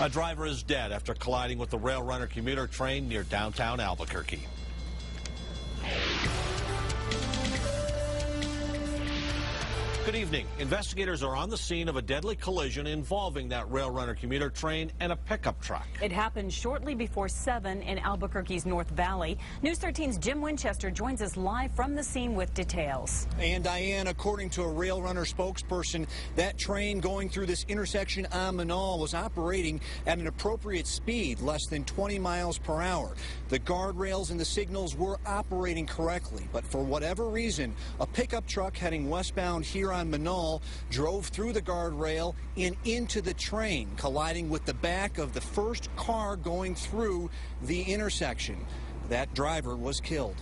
A driver is dead after colliding with the Rail Runner commuter train near downtown Albuquerque. Good evening. Investigators are on the scene of a deadly collision involving that Rail Runner commuter train and a pickup truck. It happened shortly before 7 in Albuquerque's North Valley. News 13's Jim Winchester joins us live from the scene with details. And Diane, according to a Rail Runner spokesperson, that train going through this intersection on Menaul was operating at an appropriate speed, less than 20 miles per hour. The guardrails and the signals were operating correctly, but for whatever reason, a pickup truck heading westbound here on Menaul drove through the guardrail and into the train, colliding with the back of the first car going through the intersection. That driver was killed.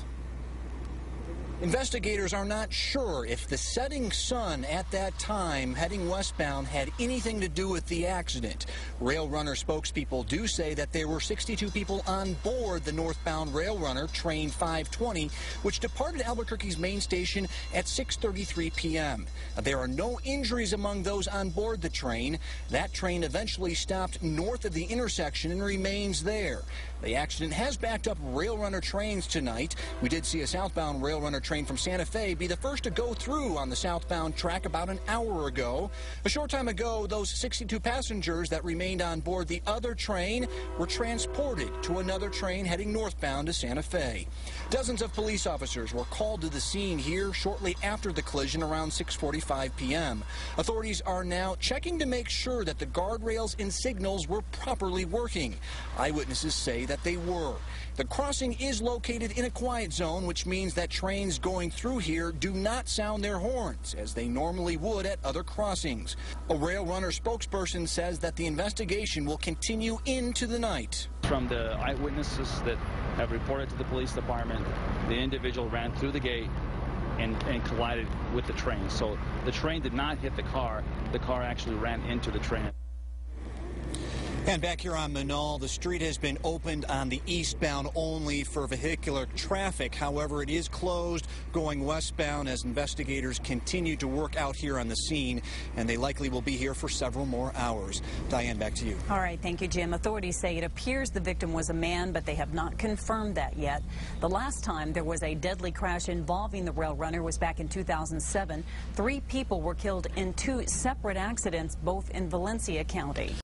Investigators are not sure if the setting sun at that time heading westbound had anything to do with the accident. Rail Runner spokespeople do say that there were 62 people on board the northbound Rail Runner train 520, which departed Albuquerque's main station at 6:33 p.m. There are no injuries among those on board the train. That train eventually stopped north of the intersection and remains there. The accident has backed up Rail Runner trains tonight. We did see a southbound Rail Runner train from Santa Fe be the first to go through on the southbound track about an hour ago. A short time ago, those 62 passengers that remained on board the other train were transported to another train heading northbound to Santa Fe. Dozens of police officers were called to the scene here shortly after the collision around 6:45 p.m. Authorities are now checking to make sure that the guardrails and signals were properly working. Eyewitnesses say that they were. The crossing is located in a quiet zone, which means that trains going through here do not sound their horns as they normally would at other crossings. A Rail Runner spokesperson says that the investigation will continue into the night. From the eyewitnesses that have reported to the police department, the individual ran through the gate and collided with the train. So the train did not hit the car actually ran into the train. And back here on Menaul, the street has been opened on the eastbound only for vehicular traffic. However, it is closed going westbound as investigators continue to work out here on the scene, and they likely will be here for several more hours. Diane, back to you. All right, thank you, Jim. Authorities say it appears the victim was a man, but they have not confirmed that yet. The last time there was a deadly crash involving the Rail Runner was back in 2007. 3 people were killed in 2 separate accidents, both in Valencia County.